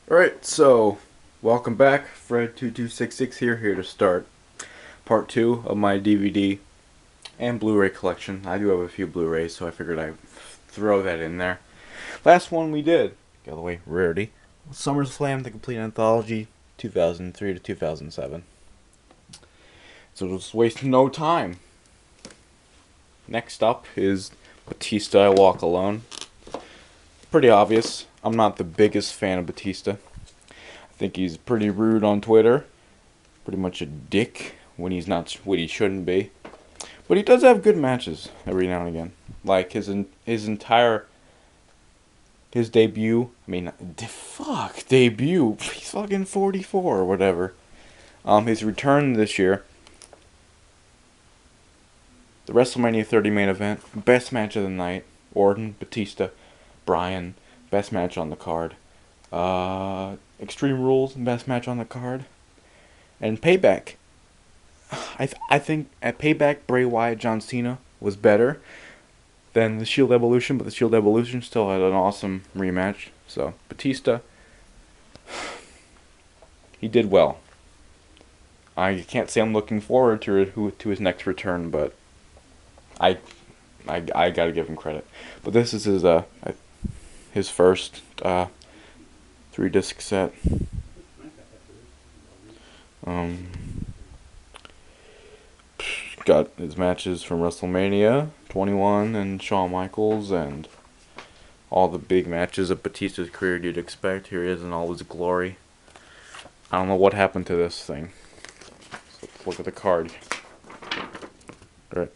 Alright, so welcome back. Fred2266 here to start part 2 of my DVD and Blu-ray collection. I do have a few Blu-rays, so I figured I'd throw that in there. Last one we did, by the way, rarity, SummerSlam, the complete anthology, 2003 to 2007. So just waste no time. Next up is Batista, I Walk Alone. Pretty obvious. I'm not the biggest fan of Batista. I think he's pretty rude on Twitter. Pretty much a dick when he's not what he shouldn't be. But he does have good matches every now and again. Like his debut. I mean, debut. He's fucking 44 or whatever. His return this year. The WrestleMania 30 main event. Best match of the night. Orton, Batista, Bryan, best match on the card. Extreme Rules, best match on the card. And Payback. I think at Payback, Bray Wyatt, John Cena was better than the Shield Evolution, but the Shield Evolution still had an awesome rematch. So Batista, he did well. I can't say I'm looking forward to his next return, but I gotta give him credit. But this is his first 3-disc set. Got his matches from WrestleMania 21 and Shawn Michaels and all the big matches of Batista's career you'd expect. Here he is in all his glory. I don't know what happened to this thing. So let's look at the card. Alright.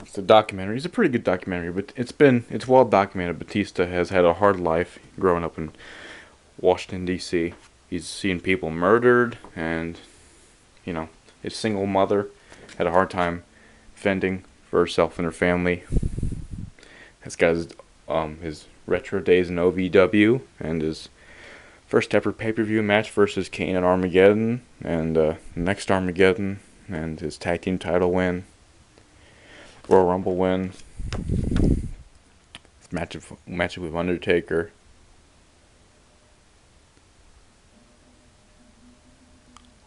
It's a documentary. It's a pretty good documentary, but it's well documented. Batista has had a hard life growing up in Washington, D.C. He's seen people murdered, and his single mother had a hard time fending for herself and her family. Has got his retro days in OVW and his first ever pay-per-view match versus Kane at Armageddon, and next Armageddon, and his tag team title win. Royal Rumble win. Match with Undertaker.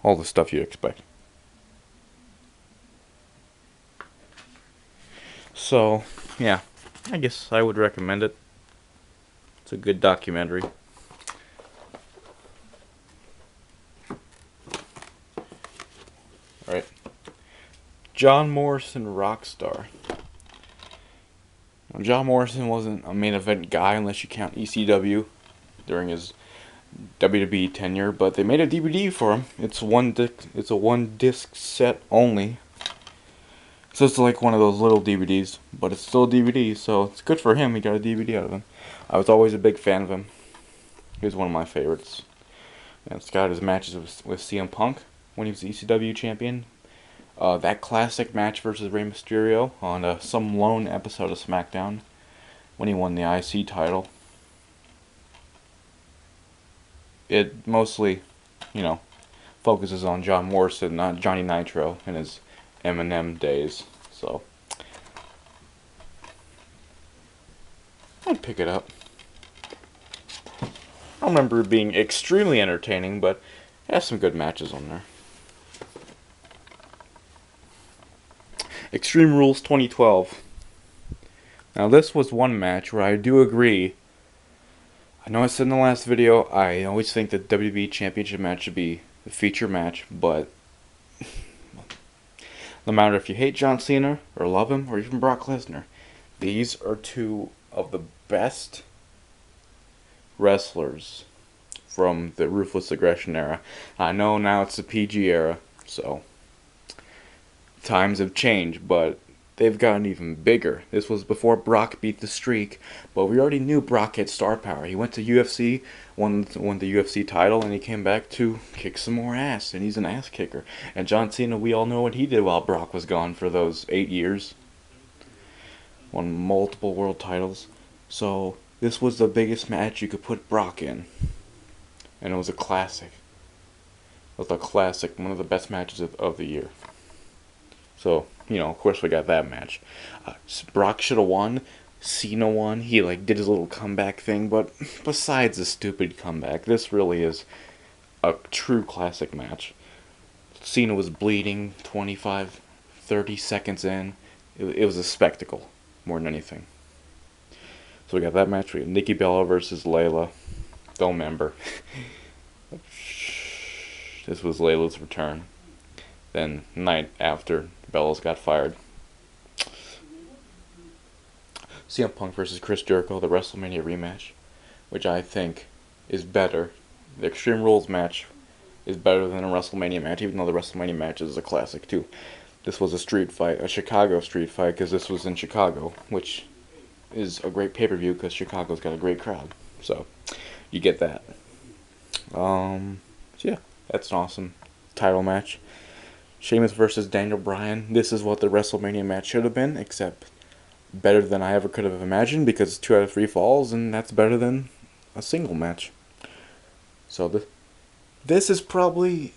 All the stuff you'd expect. So, yeah, I guess I would recommend it. It's a good documentary. Alright. John Morrison Rockstar. John Morrison wasn't a main event guy unless you count ECW during his WWE tenure, but they made a DVD for him. It's a one disc set only. So it's like one of those little DVDs, but it's still a DVD, so it's good for him. He got a DVD out of him. I was always a big fan of him. He was one of my favorites. And it's got his matches with CM Punk when he was the ECW champion. That classic match versus Rey Mysterio on some lone episode of SmackDown when he won the IC title. It mostly, focuses on John Morrison, not Johnny Nitro, in his Eminem days. So I'd pick it up. I don't remember it being extremely entertaining, but it has some good matches on there. Extreme Rules 2012. Now this was one match where I do agree. I know I said in the last video, I always think that WWE Championship match should be the feature match, but no matter if you hate John Cena, or love him, or even Brock Lesnar, these are two of the best wrestlers from the Ruthless Aggression era. I know now it's the PG era, so times have changed, but they've gotten even bigger. This was before Brock beat the streak, but we already knew Brock had star power. He went to UFC, won the UFC title, and he came back to kick some more ass, and he's an ass kicker. And John Cena, we all know what he did while Brock was gone for those 8 years. Won multiple world titles. So this was the biggest match you could put Brock in. And it was a classic. It was a classic, one of the best matches of the year. So, of course we got that match. Brock should have won. Cena won. He like did his little comeback thing, but besides the stupid comeback, this really is a true classic match. Cena was bleeding 25, 30 seconds in. It was a spectacle more than anything. So we got that match. We got Nikki Bella versus Layla. Don't remember. This was Layla's return. Then night after, Bella's got fired. CM Punk versus Chris Jericho, the WrestleMania rematch, which I think is better. The Extreme Rules match is better than a WrestleMania match, even though the WrestleMania match is a classic too. This was a street fight, a Chicago street fight, because this was in Chicago, which is a great pay-per-view because Chicago's got a great crowd. So, you get that. So yeah, that's an awesome title match. Sheamus versus Daniel Bryan. This is what the WrestleMania match should have been, except better than I ever could have imagined because 2 out of 3 falls, and that's better than a single match. So this is probably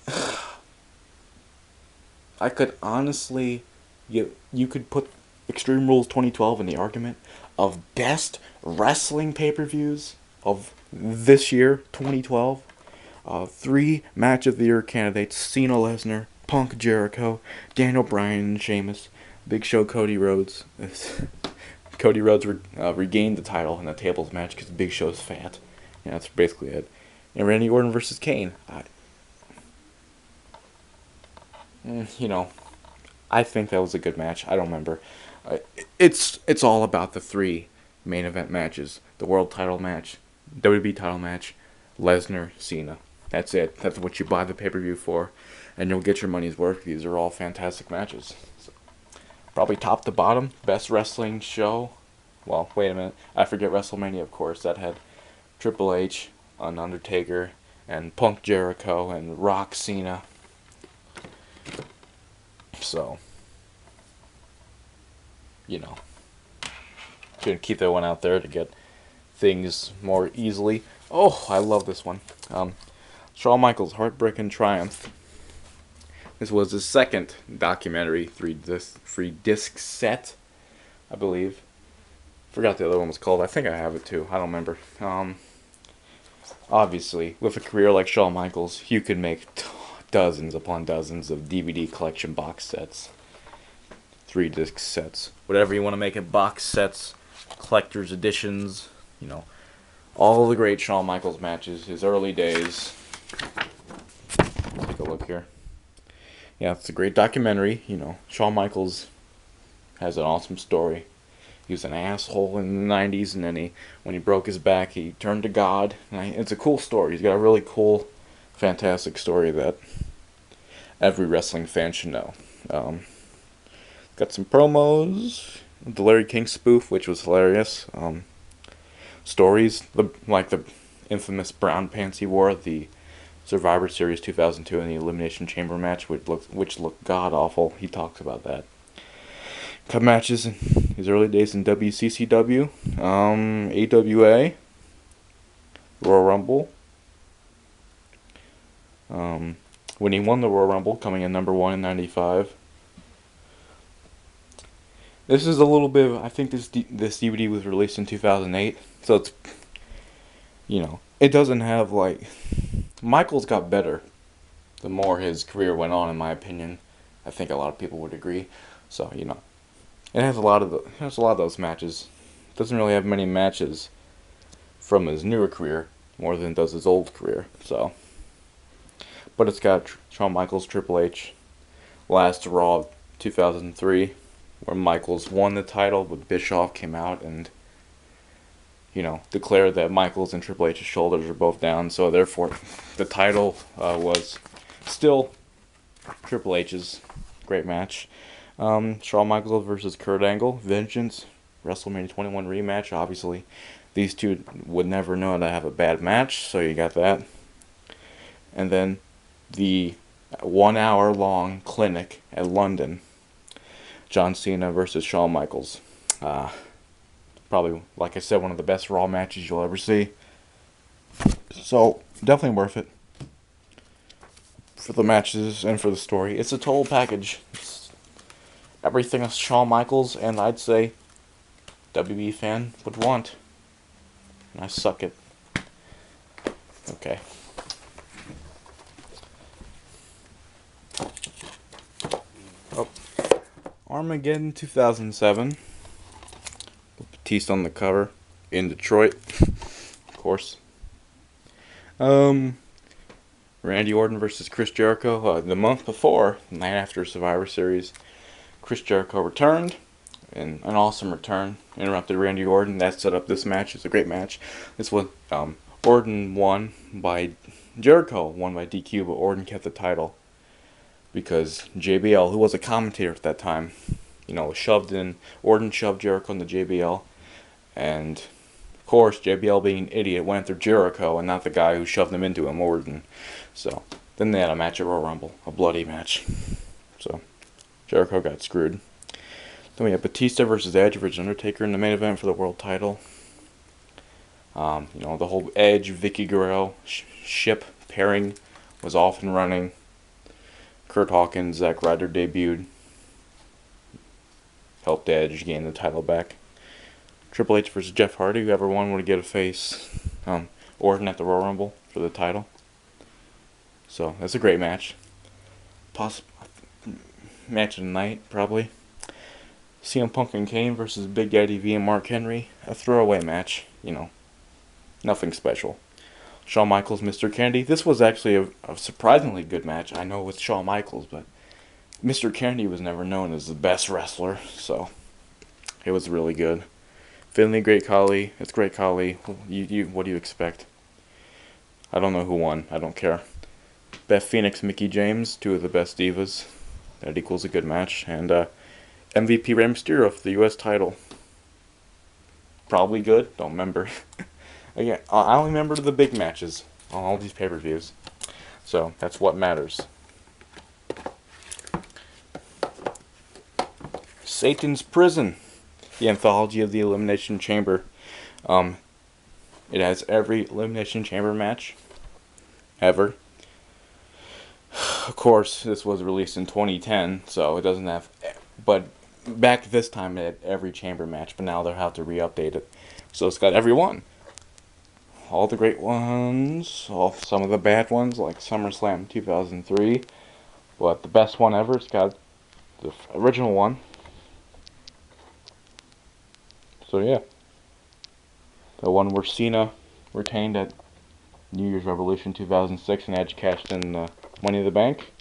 I could honestly you could put Extreme Rules 2012 in the argument of best wrestling pay-per-views of this year, 2012. 3 match of the year candidates: Cena, Lesnar, Punk, Jericho, Daniel Bryan, and Sheamus. Big Show, Cody Rhodes. Cody Rhodes regained the title in a tables match because Big Show's fat. Yeah, that's basically it. And Randy Orton versus Kane. I think that was a good match. I don't remember. It's all about the 3 main event matches: the world title match, WWE title match, Lesnar, Cena. That's it. That's what you buy the pay-per-view for, and you'll get your money's worth. These are all fantastic matches. So, probably top to bottom, best wrestling show. Well, wait a minute. I forget WrestleMania, of course. That had Triple H, and Undertaker, and Punk, Jericho, and Rock, Cena. So, gonna keep that one out there to get things more easily. Oh, I love this one. Shawn Michaels' Heartbreak and Triumph. This was his second documentary, 3-disc set, I believe. Forgot the other one was called. I think I have it too. I don't remember. Obviously, with a career like Shawn Michaels, you could make dozens upon dozens of DVD collection box sets. 3-disc sets. Whatever you want to make it, box sets, collector's editions, all the great Shawn Michaels matches, his early days. Take a look here. Yeah, it's a great documentary. Shawn Michaels has an awesome story. He was an asshole in the 90s, and then when he broke his back, he turned to God. And it's a cool story. He's got a really cool, fantastic story that every wrestling fan should know. Got some promos, the Larry King spoof, which was hilarious. Stories, like the infamous brown pants he wore at the Survivor Series 2002 in the Elimination Chamber match, which looked god-awful. He talks about that. Cut matches in his early days in WCCW, AWA, Royal Rumble. When he won the Royal Rumble, coming in number 1 in '95. This is a little bit I think this DVD was released in 2008, so it's, it doesn't have, Michaels got better the more his career went on, in my opinion. I think a lot of people would agree. So, it has a lot of those matches. It doesn't really have many matches from his newer career, more than it does his old career, so. But it's got Shawn Michaels, Triple H, last Raw of 2003, where Michaels won the title, but Bischoff came out and, declared that Michaels and Triple H's shoulders are both down, so therefore the title was still Triple H's. Great match. Shawn Michaels versus Kurt Angle, Vengeance, WrestleMania 21 rematch. Obviously, these two would never know how to have a bad match, so you got that. And then the 1 hour long clinic at London, John Cena versus Shawn Michaels. Probably, like I said, one of the best Raw matches you'll ever see. So, definitely worth it. For the matches and for the story. It's a total package. It's everything of Shawn Michaels, and I'd say WB fan would want. And I suck it. Okay. Oh. Armageddon 2007. Batista on the cover. In Detroit. Of course. Randy Orton versus Chris Jericho. The month before, the night after Survivor Series, Chris Jericho returned. And an awesome return. Interrupted Randy Orton. That set up this match. It's a great match. This was Orton won by Jericho won by DQ, but Orton kept the title because JBL, who was a commentator at that time, shoved in. Orton shoved Jericho in the JBL, and of course JBL, being an idiot, went after Jericho and not the guy who shoved him into him, Orton. So then they had a match at Royal Rumble, a bloody match. So Jericho got screwed. Then we have Batista versus Edge versus Undertaker in the main event for the world title. The whole Edge, Vicky Guerrero ship pairing was off and running. Kurt Hawkins, Zack Ryder debuted. Helped Edge gain the title back. Triple H versus Jeff Hardy. Whoever won would get a face. Orton at the Royal Rumble for the title. So that's a great match. Match of the night, probably. CM Punk and Kane versus Big Daddy V and Mark Henry. A throwaway match, nothing special. Shawn Michaels, Mr. Kennedy. This was actually a surprisingly good match. I know with Shawn Michaels, but Mr. Kennedy was never known as the best wrestler, so it was really good. Finlay, Great Khali. It's Great Khali. What do you expect? I don't know who won. I don't care. Beth Phoenix, Mickie James, two of the best divas. That equals a good match. And MVP Rey Mysterio for the U.S. title. Probably good. Don't remember. Again, I only remember the big matches on all these pay-per-views. So that's what matters. Satan's Prison. The anthology of the Elimination Chamber. It has every Elimination Chamber match ever. Of course, this was released in 2010, so it doesn't have... But back this time, it had every chamber match, but now they'll have to re-update it. So it's got every one. All the great ones, some of the bad ones, like SummerSlam 2003. But the best one ever, it's got the original one. So yeah. The one where Cena retained at New Year's Revolution 2006 and Edge cashed in Money in the Bank.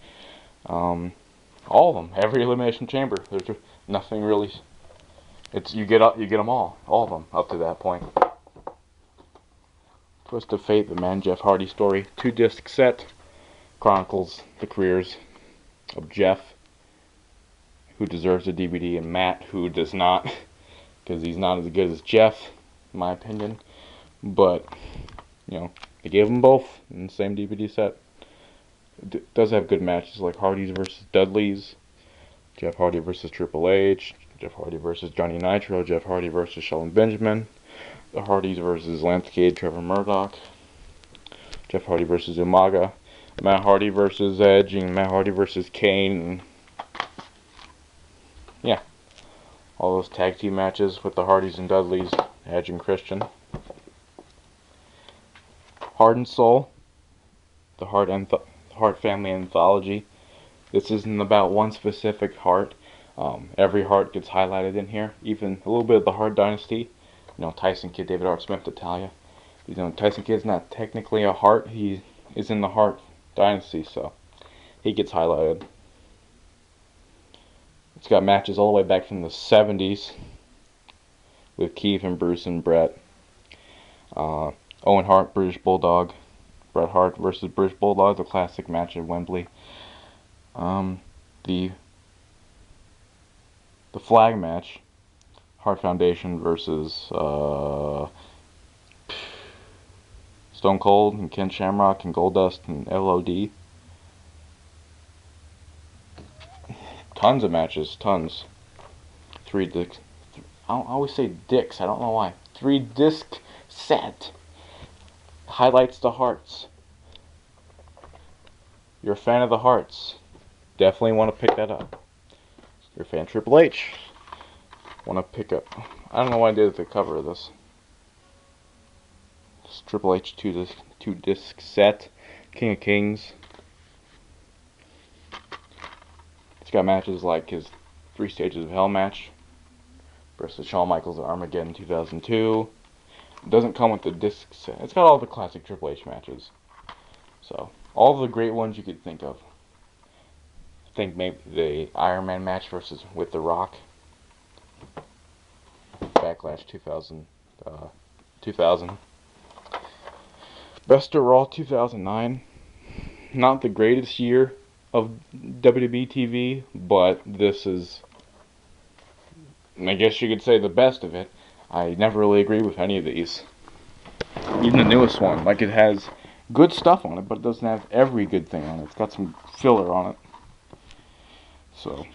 All of them, every Elimination Chamber. There's nothing really. You get them all of them up to that point. Twist of Fate, the Man Jeff Hardy story, 2-disc set, chronicles the careers of Jeff, who deserves a DVD, and Matt, who does not, because he's not as good as Jeff, in my opinion. But they gave them both in the same DVD set. It does have good matches like Hardys versus Dudleys, Jeff Hardy versus Triple H, Jeff Hardy versus Johnny Nitro, Jeff Hardy versus Shelton Benjamin, the Hardys versus Lance Cade, Trevor Murdoch, Jeff Hardy versus Umaga, Matt Hardy versus Edge, and Matt Hardy versus Kane. And yeah, all those tag team matches with the Hardys and Dudleys, Edge and Christian. Heart and Soul, the Hart Family Anthology. This isn't about one specific Hart. Every Hart gets highlighted in here, even a little bit of the Hart Dynasty. Tyson Kidd, David Hart, Smith, Natalia. Tyson Kidd's not technically a Hart. He is in the Hart Dynasty, so he gets highlighted. It's got matches all the way back from the 70s with Keith and Bruce and Bret. Owen Hart, British Bulldog. Bret Hart versus British Bulldog, the classic match at Wembley. The flag match, Hart Foundation versus Stone Cold and Ken Shamrock and Goldust and LOD. Tons of matches, tons. 3-disc. I always say dicks, I don't know why. 3-disc set. Highlights the Hearts. You're a fan of the Hearts. Definitely want to pick that up. You're a fan of Triple H. want to pick up. I don't know why I did the cover of this. It's Triple H two disc set, King of Kings. It's got matches like his 3 Stages of Hell match versus Shawn Michaels at Armageddon 2002. It doesn't come with the disc set. It's got all the classic Triple H matches. So, all the great ones you could think of. I think maybe the Iron Man match versus with The Rock. Backlash 2000. Best of Raw 2009. Not the greatest year of WWE TV, but this is, I guess you could say, the best of it. I never really agree with any of these. Even the newest one, like, it has good stuff on it, but it doesn't have every good thing on it. It's got some filler on it. So,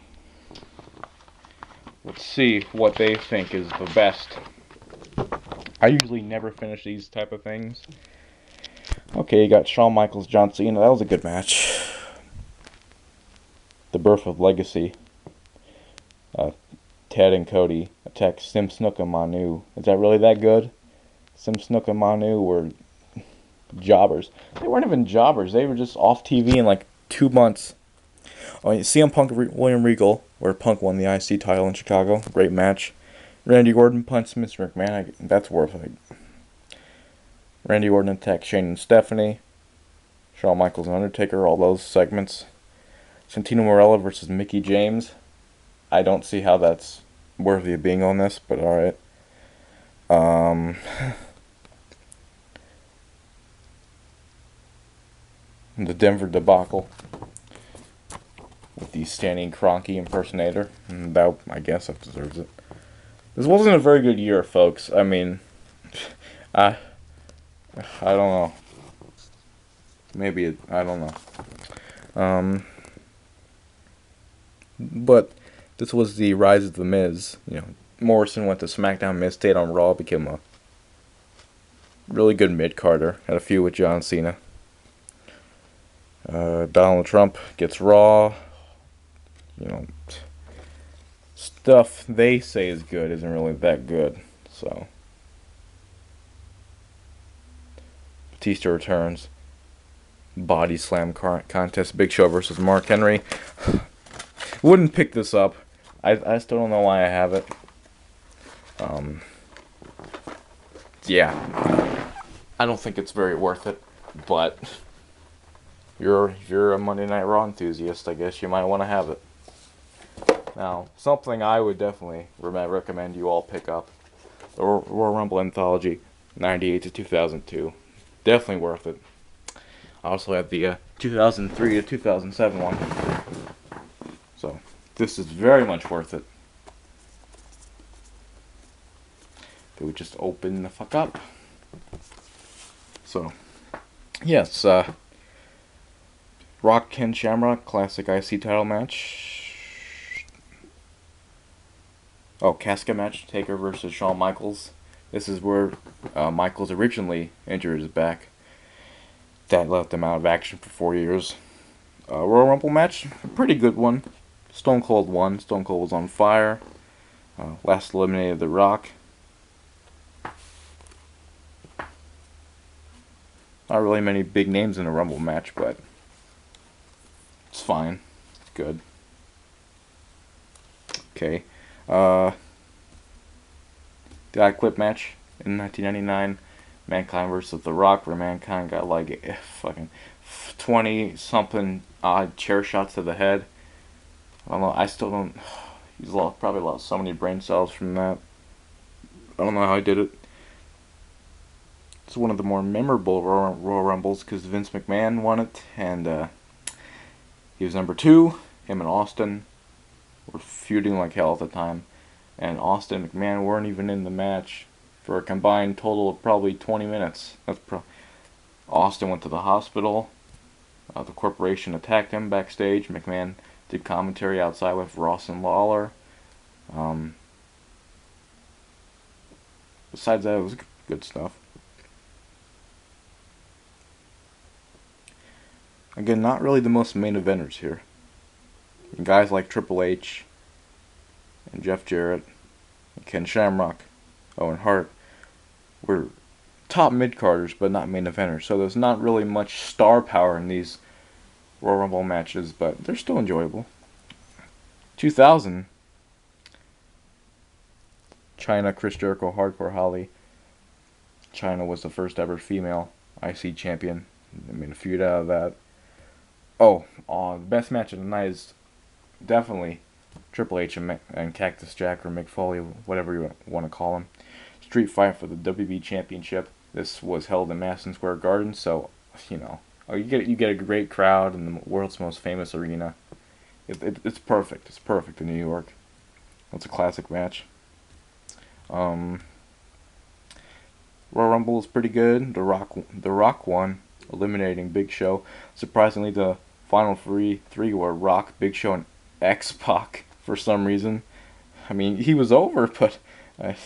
let's see what they think is the best. I usually never finish these type of things. Okay, you got Shawn Michaels, John Cena. That was a good match. The Birth of Legacy. Ted and Cody attack Sim, Snook, and Manu. Is that really that good? Sim, Snook, and Manu were jobbers. They weren't even jobbers. They were just off TV in like 2 months. Oh, CM Punk, William Regal, where Punk won the IC title in Chicago. Great match. Randy Orton punched Mr. McMahon. That's worth it. Randy Orton attacked Shane and Stephanie. Shawn Michaels and Undertaker, all those segments. Santino Marella versus Mickey James. I don't see how that's worthy of being on this, but alright. The Denver debacle with the standing Cronky impersonator. And that, I guess, that deserves it. This wasn't a very good year, folks. I mean, I don't know. Maybe I don't know. But this was the rise of the Miz. Morrison went to SmackDown. Miz stayed on Raw. Became a really good mid-carder. Had a feud with John Cena. Donald Trump gets Raw. Stuff they say is good isn't really that good. So Batista returns. Body slam contest. Big Show versus Mark Henry. Wouldn't pick this up. I still don't know why I have it. Yeah. I don't think it's very worth it. But if you're a Monday Night Raw enthusiast, I guess you might want to have it. Now, something I would definitely recommend you all pick up. The Royal Rumble Anthology, 98 to 2002. Definitely worth it. I also have the 2003 to 2007 one. So, this is very much worth it. They would just open the fuck up. So, yes, Rock Ken Shamrock Classic IC title match. Oh, casket match, Taker versus Shawn Michaels. This is where Michaels originally injured his back. That left him out of action for 4 years. Royal Rumble match, a pretty good one. Stone Cold won. Stone Cold was on fire. Last eliminated The Rock. Not really many big names in a Rumble match, but it's fine. It's good. Okay. The Clip match in 1999. Mankind versus The Rock, where Mankind got like fucking 20-something odd chair shots to the head. I don't know. I still don't. He's probably lost so many brain cells from that. I don't know how he did it. It's one of the more memorable Royal Rumbles because Vince McMahon won it, and he was number 2. Him and Austin were feuding like hell at the time, and Austin and McMahon weren't even in the match for a combined total of probably 20 minutes. Austin went to the hospital. The corporation attacked him backstage. McMahon did commentary outside with Ross and Lawler. Besides that, it was good stuff. Again, not really the most main eventers here. And guys like Triple H and Jeff Jarrett Ken Shamrock, Owen Hart were top mid-carders, but not main eventers. So there's not really much star power in these Royal Rumble matches, but they're still enjoyable. 2000, China, Chris Jericho, Hardcore Holly. China was the first ever female IC champion. They made a feud out of that. Oh, the best match of the night is definitely Triple H and Cactus Jack or Mick Foley, whatever you want to call him. Street fight for the WB Championship. This was held in Madison Square Garden, so you get a great crowd in the world's most famous arena. It's perfect. It's perfect in New York. It's a classic match. Royal Rumble was pretty good. The Rock won, eliminating Big Show. Surprisingly, the final three were Rock, Big Show, and X-Pac for some reason. I mean, he was over, but I'd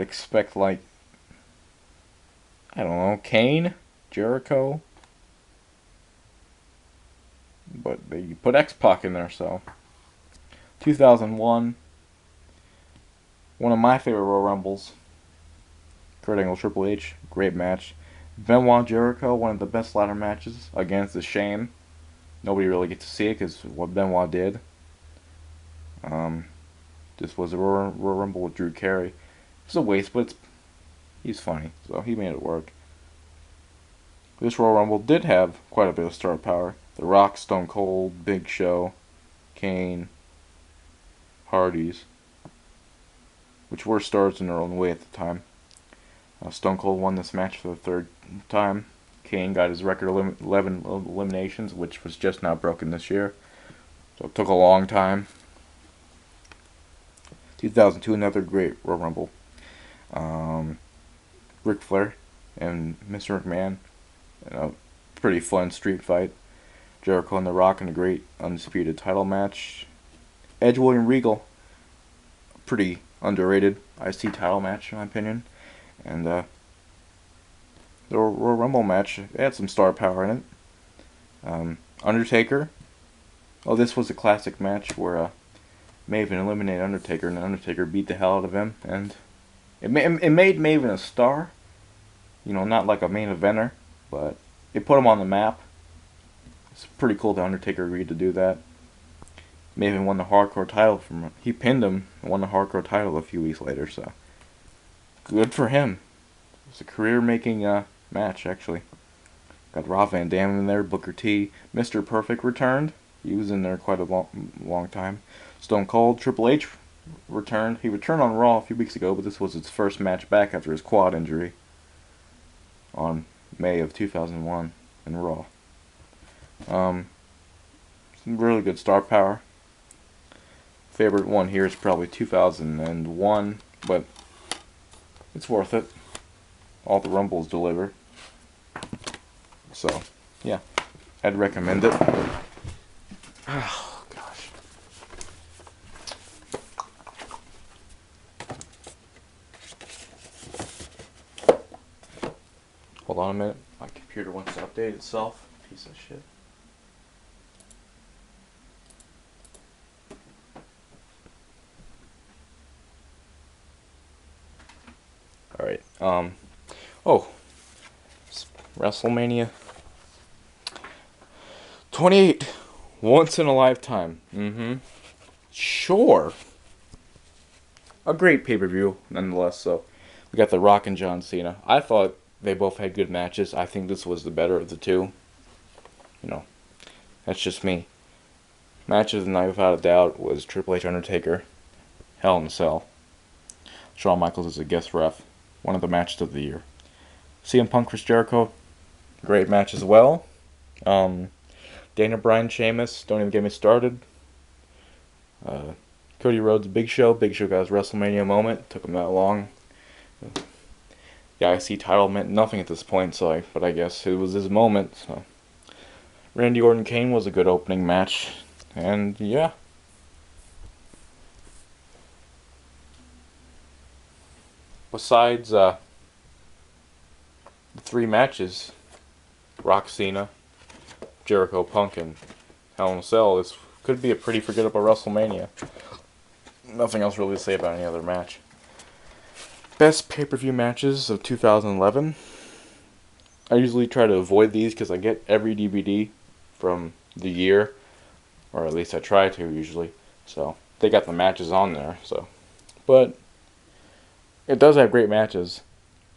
expect, like, I don't know, Kane, Jericho, but they put X-Pac in there, so. 2001, one of my favorite Royal Rumbles. Kurt Angle, Triple H, great match. Benoit Jericho, one of the best ladder matches. Again, it's a shame nobody really gets to see it because what Benoit did. This was a Royal Rumble with Drew Carey. It's a waste, but he's funny, so he made it work. This Royal Rumble did have quite a bit of star power. The Rock, Stone Cold, Big Show, Kane, Hardys, which were stars in their own way at the time. Stone Cold won this match for the third time. Kane got his record 11 eliminations, which was just now broken this year. So it took a long time. 2002, another great Royal Rumble. Ric Flair and Mr. McMahon. Pretty fun street fight. Jericho and The Rock in a great undisputed title match. Edge, William Regal. Pretty underrated IC title match, in my opinion. And the Royal Rumble match, it had some star power in it. Undertaker. Oh, this was a classic match where Maven eliminated Undertaker, and Undertaker beat the hell out of him, and it made Maven a star. Not like a main eventer, but it put him on the map. It's pretty cool that Undertaker agreed to do that. Maven won the Hardcore title from him. He pinned him and won the Hardcore title a few weeks later, so good for him. It's a career-making match, actually. Got Rob Van Dam in there, Booker T. Mr. Perfect returned. He was in there quite a long time. Stone Cold, Triple H returned. He returned on Raw a few weeks ago, but this was his first match back after his quad injury on May of 2001 in Raw. Some really good star power. Favorite one here is probably 2001, but it's worth it. All the Rumbles deliver. So, yeah, I'd recommend it. Oh, gosh. Hold on a minute. My computer wants to update itself. Piece of shit. Alright, WrestleMania 28. Once in a lifetime. Sure. A great pay-per-view, nonetheless, so. We got The Rock and John Cena. I thought they both had good matches. I think this was the better of the two. That's just me. Match of the night, without a doubt, was Triple H Undertaker. Hell in a Cell. Shawn Michaels is a guest ref. One of the matches of the year. CM Punk, Chris Jericho. Great match as well. Dana Bryan, Sheamus. Don't even get me started. Cody Rhodes, Big Show. Big Show got his WrestleMania moment. Took him that long. The IC title meant nothing at this point, but I guess it was his moment. So. Randy Orton Kane was a good opening match. And yeah. Besides the three matches, Rock, Cena, Jericho, Punk, and Hell in a Cell, this could be a pretty forgettable WrestleMania. nothing else really to say about any other match. Best pay-per-view matches of 2011. I usually try to avoid these because I get every DVD from the year, or at least I try to usually. So they got the matches on there. So, but it does have great matches.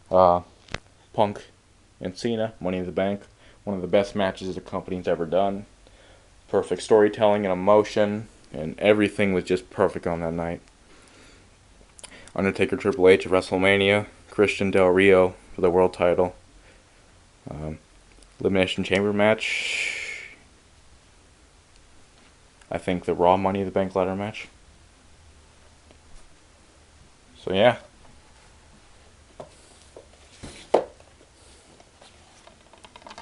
Punk and Cena, Money in the Bank, one of the best matches the company's ever done. Perfect storytelling and emotion, and everything was just perfect on that night. Undertaker Triple H at WrestleMania, Christian Del Rio for the world title. Elimination Chamber match. I think the Raw Money in the Bank ladder match. So yeah.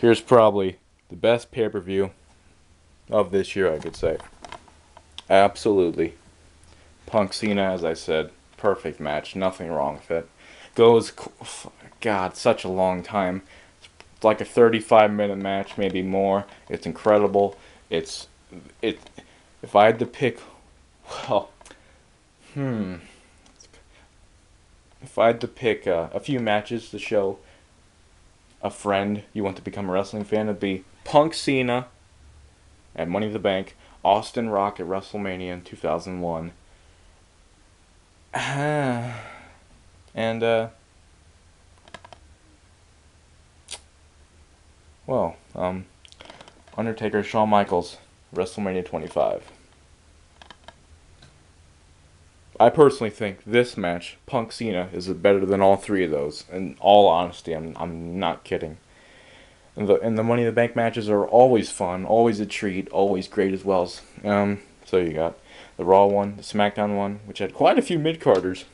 Here's probably the best pay-per-view of this year, I could say. Absolutely. Punk Cena, as I said, perfect match. Nothing wrong with it. Goes, God, such a long time. It's like a 35-minute match, maybe more. It's incredible. If I had to pick, well, if I had to pick a few matches to show a friend you want to become a wrestling fan, it'd be Punk Cena at Money in the Bank, Austin Rock at WrestleMania in 2001. And, Undertaker, Shawn Michaels, WrestleMania 25. I personally think this match, Punk Cena, is better than all three of those. In all honesty, I'm not kidding. And the Money in the Bank matches are always fun, always a treat, always great as well. So you got the Raw one, the SmackDown one, which had quite a few mid-carders,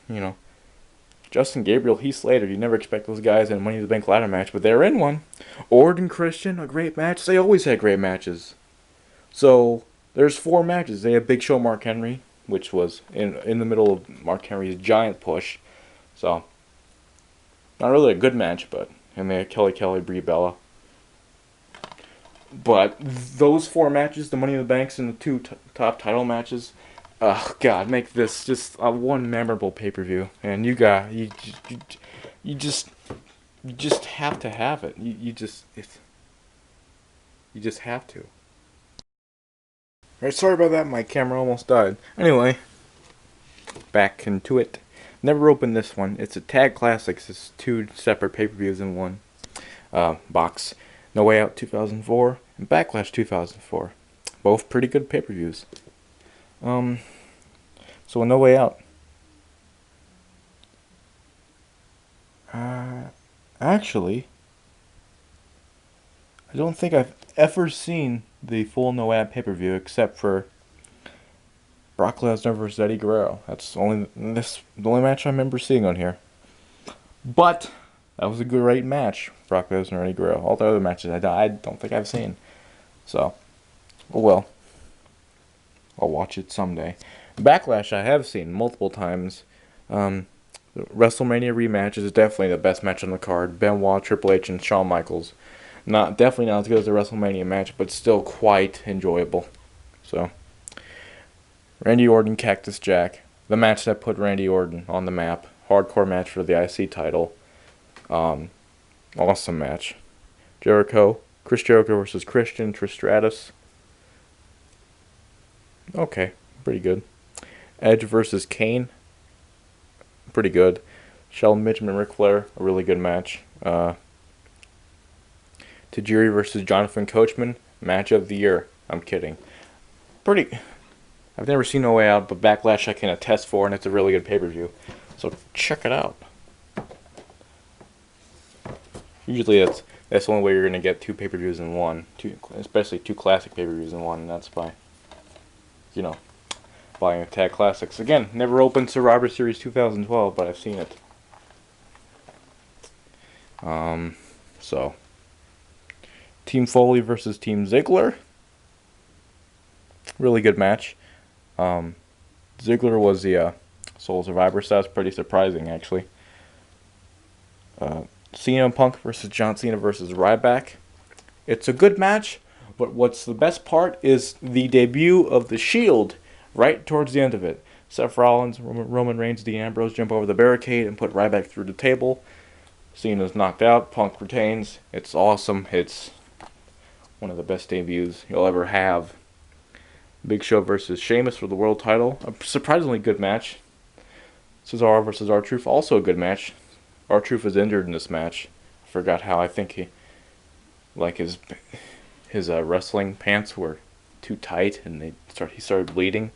Justin Gabriel, Heath Slater, you never expect those guys in a Money in the Bank ladder match, but they're in one. Orton Christian, a great match. They always had great matches. So, there's 4 matches. They had Big Show Mark Henry, which was in the middle of Mark Henry's giant push. So, not really a good match, and they had Kelly, Brie Bella. But those 4 matches, the Money in the Banks and the 2 top title matches, oh God, make this just a one memorable pay-per-view. And you just have to have it. You just have to. Alright, sorry about that. My camera almost died. Anyway, back into it. Never opened this one. It's a Tag Classics. It's 2 separate pay-per-views in one box. No Way Out 2004 and Backlash 2004. Both pretty good pay-per-views. So No Way Out. Actually, I don't think I've ever seen the full No Way Out pay-per-view except for Brock Lesnar versus Eddie Guerrero. That's the only match I remember seeing on here. But that was a great match, Brock Lesnar and Eddie Guerrero. All the other matches I don't think I've seen. So, oh well. I'll watch it someday. Backlash I have seen multiple times. The WrestleMania rematch is definitely the best match on the card. Benoit, Triple H, and Shawn Michaels. Definitely not as good as the WrestleMania match, but still quite enjoyable. So, Randy Orton, Cactus Jack. The match that put Randy Orton on the map. Hardcore match for the IC title. Awesome match. Chris Jericho versus Christian, Trish Stratus. Okay, pretty good. Edge versus Kane. Pretty good. Shelton Benjamin, Ric Flair, a really good match. Tajiri versus Jonathan Coachman, match of the year. I'm kidding. I've never seen No Way Out, but Backlash I can attest for, and it's a really good pay-per-view. So check it out. Usually that's the only way you're going to get 2 pay-per-views in one. Especially 2 classic pay-per-views in one, and that's by, buying a Tag Classics. Again, never opened Survivor Series 2012, but I've seen it. So, Team Foley versus Team Ziggler. Really good match. Ziggler was the sole survivor, so that's pretty surprising, actually. CM Punk versus John Cena versus Ryback. It's a good match, but what's the best part is the debut of The Shield right towards the end of it. Seth Rollins, Roman Reigns, Dean Ambrose jump over the barricade and put Ryback through the table. Cena's knocked out. Punk retains. It's awesome. It's one of the best debuts you'll ever have. Big Show versus Sheamus for the world title. A surprisingly good match. Cesaro versus R-Truth, also a good match. R-Truth was injured in this match. I forgot how. I think his wrestling pants were too tight and he started bleeding.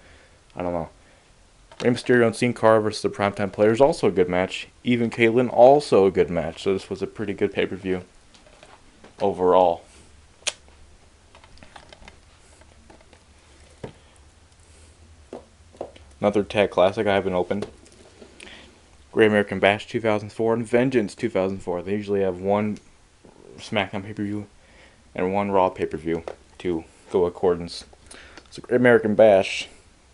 I don't know. Rey Mysterio and Sin Cara versus the Primetime Players, also a good match. Even Caitlyn, also a good match. So this was a pretty good pay-per-view overall. Another Tag Classic I haven't opened. Great American Bash 2004 and Vengeance 2004. They usually have one SmackDown pay-per-view and one Raw pay-per-view to go accordance. So Great American Bash,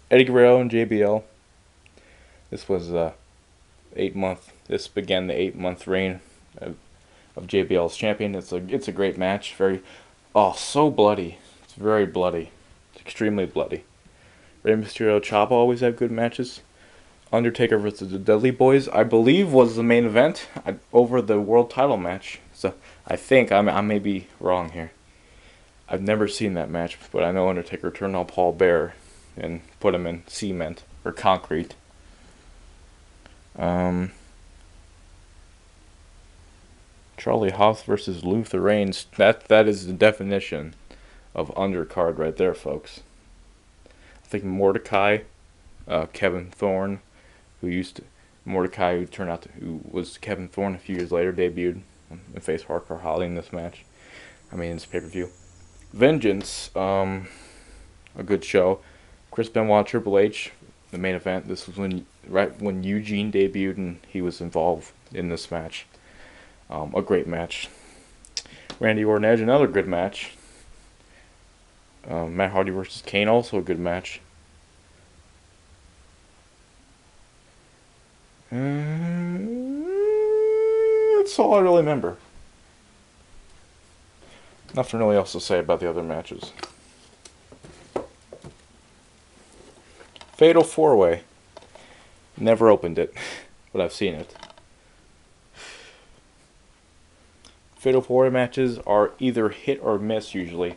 Eddie Guerrero and JBL. This was 8 month. This began the 8-month reign of JBL as champion. It's a great match. So bloody. It's very bloody. It's extremely bloody. Rey Mysterio, Ciampa always have good matches. Undertaker versus the Dudley Boys, I believe, was the main event over the world title match. So I think I may be wrong here. I've never seen that match, but I know Undertaker turned on Paul Bearer and put him in cement or concrete. Charlie Haas versus Luther Reigns. That is the definition of undercard right there, folks. I think Mordecai, Kevin Thorne, who was Kevin Thorne a few years later, debuted and faced Hardcore Holly in this match. This pay-per-view. Vengeance, a good show. Chris Benoit, Triple H, the main event. This was right when Eugene debuted and he was involved in this match. A great match. Randy Orton Edge, another good match. Matt Hardy versus Kane, also a good match. That's all I really remember. Nothing really else to say about the other matches. Fatal 4-Way. Never opened it, but I've seen it. Fatal 4-Way matches are either hit or miss usually.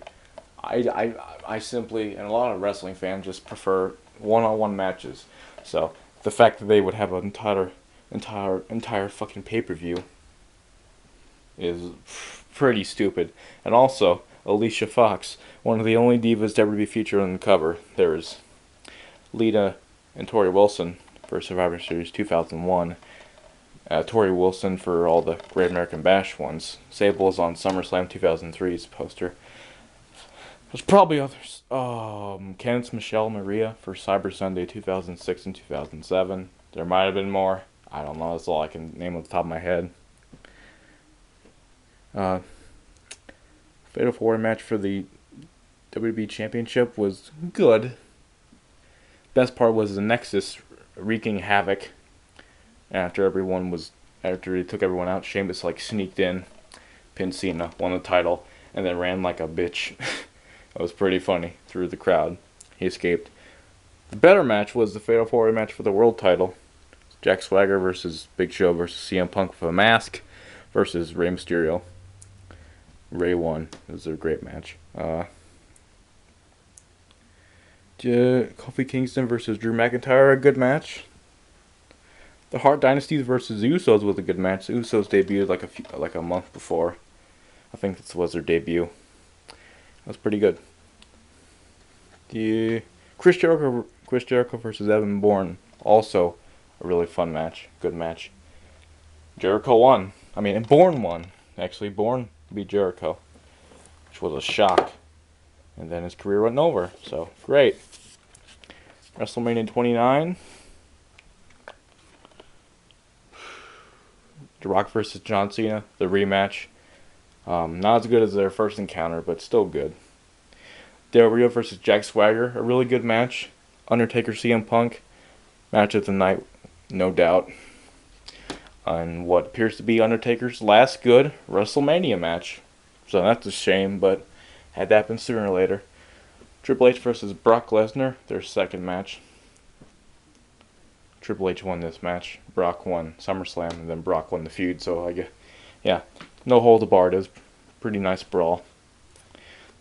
I simply, and a lot of wrestling fans, just prefer one-on-one matches. So the fact that they would have an entire fucking pay-per-view is pretty stupid. And also, Alicia Fox, one of the only divas to ever be featured on the cover. There's Lita and Tori Wilson for Survivor Series 2001. Tori Wilson for all the Great American Bash ones. Sable is on SummerSlam 2003's poster. There's probably others. Kenneth Michelle Maria for Cyber Sunday 2006 and 2007. There might have been more. I don't know. That's all I can name off the top of my head. Fatal 4-Way match for the WWE Championship was good. Best part was the Nexus wreaking havoc. After he took everyone out, Sheamus sneaked in, pinned Cena, won the title, and then ran like a bitch. That was pretty funny through the crowd. He escaped. The better match was the Fatal 4-Way match for the world title. Jack Swagger versus Big Show versus CM Punk with a mask versus Rey Mysterio. Rey won. It was a great match. Kofi Kingston versus Drew McIntyre, a good match. The Hart Dynasty versus the Usos was a good match. The Usos debuted like a month before. I think this was their debut. That was pretty good. The Chris Jericho versus Evan Bourne, also a really fun match. Good match. Jericho won. And Bourne won. Actually, Bourne beat Jericho, which was a shock. And then his career went over. So, great. WrestleMania 29. The Rock versus John Cena, the rematch. Not as good as their first encounter, but still good. Del Rio versus Jack Swagger, a really good match. Undertaker CM Punk, match of the night, no doubt. And what appears to be Undertaker's last good WrestleMania match. So that's a shame, but had that been sooner or later. Triple H versus Brock Lesnar, their second match. Triple H won this match. Brock won SummerSlam, and then Brock won the feud. So I guess, yeah, no hold barred. It was a pretty nice brawl.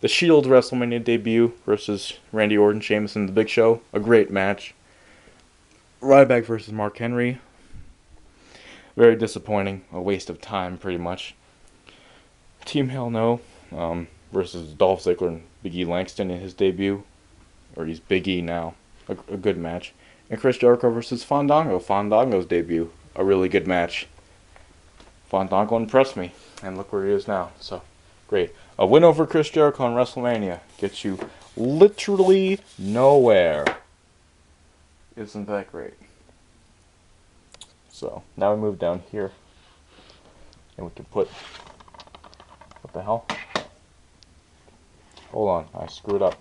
The Shield WrestleMania debut versus Randy Orton, Sheamus, and The Big Show. A great match. Ryback versus Mark Henry. Very disappointing. A waste of time, pretty much. Team Hell No versus Dolph Ziggler and Big E Langston in his debut. Or he's Big E now. A good match. And Chris Jericho versus Fandango. Fandango's debut. A really good match. Fandango impressed me. And look where he is now. So, great. A win over Chris Jericho on WrestleMania gets you literally nowhere. Isn't that great? So, now we move down here. And we can put... What the hell? Hold on, I screwed up.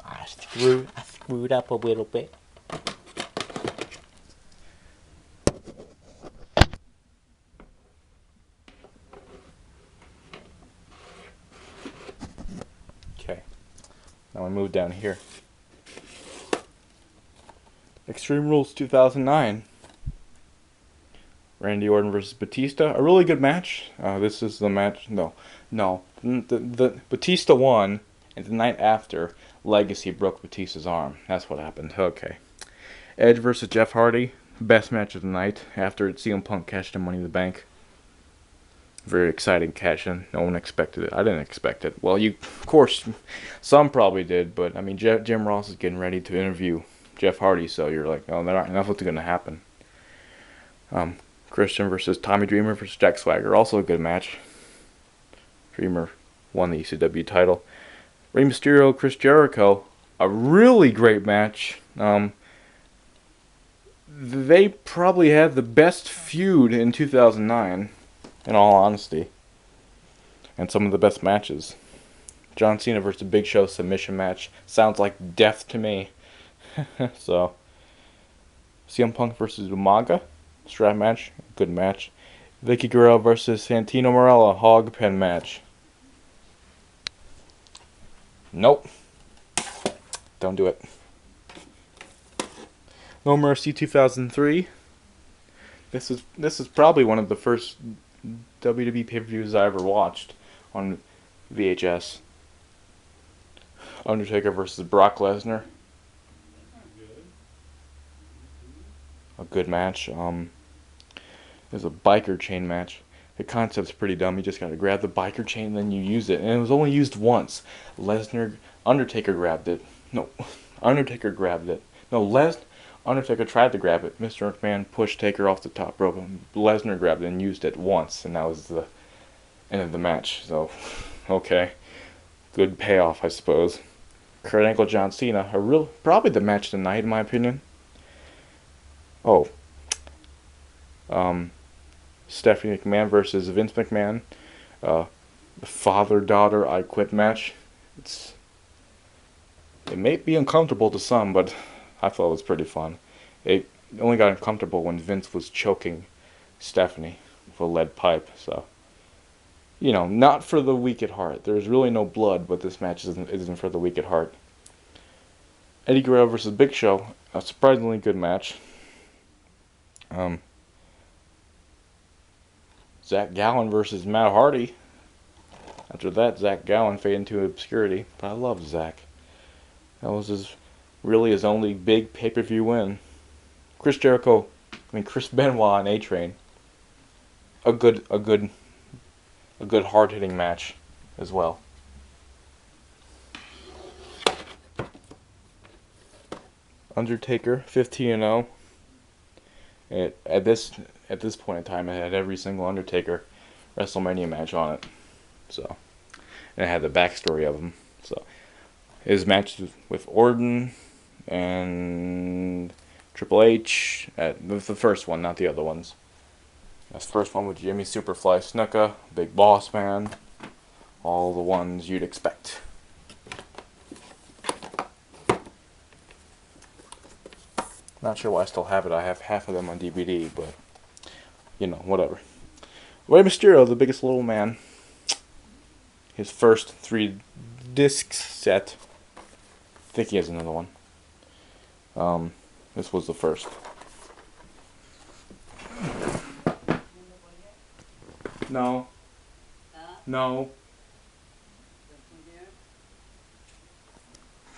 I screwed up a little bit. Okay. Now we move down here. Extreme Rules 2009. Randy Orton versus Batista. A really good match. This is the match. No. The Batista won, and the night after, Legacy broke Batista's arm. That's what happened. Okay. Edge versus Jeff Hardy. Best match of the night after CM Punk cashed in Money in the Bank. Very exciting cash in. No one expected it. I didn't expect it. Well, of course, some probably did, but I mean, Jim Ross is getting ready to interview Jeff Hardy, so you're like, oh, nothing's going to happen. Christian versus Tommy Dreamer versus Jack Swagger. Also a good match. Dreamer won the ECW title. Rey Mysterio, Chris Jericho. A really great match. They probably had the best feud in 2009, in all honesty. And some of the best matches. John Cena versus Big Show submission match. Sounds like death to me. So, CM Punk versus Umaga. Strap match. Good match. Vicky Guerrero versus Santino Marella. Hog pen match. Nope. Don't do it. No Mercy 2003. This is probably one of the first WWE pay-per-views I ever watched on VHS. Undertaker versus Brock Lesnar. A good match. There's a biker chain match. The concept's pretty dumb. You just gotta grab the biker chain and then you use it. And it was only used once. Undertaker grabbed it. No, Undertaker grabbed it. No, Undertaker tried to grab it. Mr. McMahon pushed Taker off the top rope. Lesnar grabbed it and used it once. And that was the end of the match. So, okay. Good payoff, I suppose. Kurt Angle, John Cena. Probably the match of the night, in my opinion. Oh. Stephanie McMahon versus Vince McMahon. The father-daughter I Quit match. It may be uncomfortable to some, but I thought it was pretty fun. It only got uncomfortable when Vince was choking Stephanie with a lead pipe. So, not for the weak at heart. There's really no blood, but this match isn't for the weak at heart. Eddie Guerrero versus Big Show. A surprisingly good match. Zach Gallen versus Matt Hardy. After that, Zach Gallen faded into obscurity. But I love Zach. That was his only big pay-per-view win. Chris Benoit on A-Train. A good hard-hitting match as well. Undertaker 15-0. At this point in time, it had every single Undertaker WrestleMania match on it. So, and it had the backstory of him. So, his match with Orton and Triple H, the first one, not the other ones. That's the first one with Jimmy Superfly Snuka, Big Boss Man, all the ones you'd expect. Not sure why I still have it. I have half of them on DVD, but, whatever. Rey Mysterio, the Biggest Little Man. His first 3 disc set. I think he has another one. This was the first. No. No.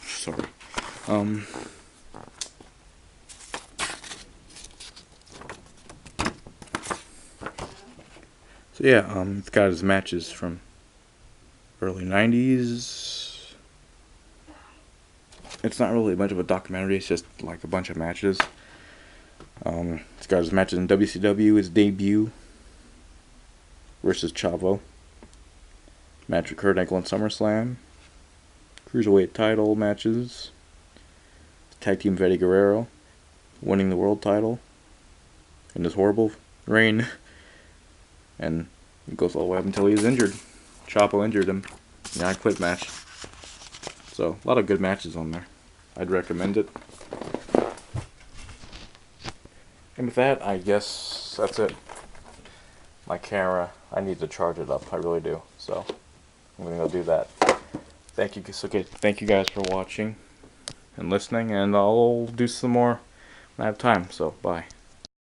Sorry. So yeah, it's got his matches from early 90s. It's not really much of a documentary, it's just like a bunch of matches. It's got his matches in WCW, his debut versus Chavo. Match with Kurt Angle in SummerSlam. Cruiserweight title matches. Tag team with Eddie Guerrero. Winning the world title. In his horrible reign. And it goes all the way up until he was injured. Chavo injured him. Yeah, I quit match. So, a lot of good matches on there. I'd recommend it. And with that, I guess that's it. My camera, I need to charge it up. I really do. So, I'm gonna go do that. Thank you guys for watching and listening, and I'll do some more when I have time. So, bye.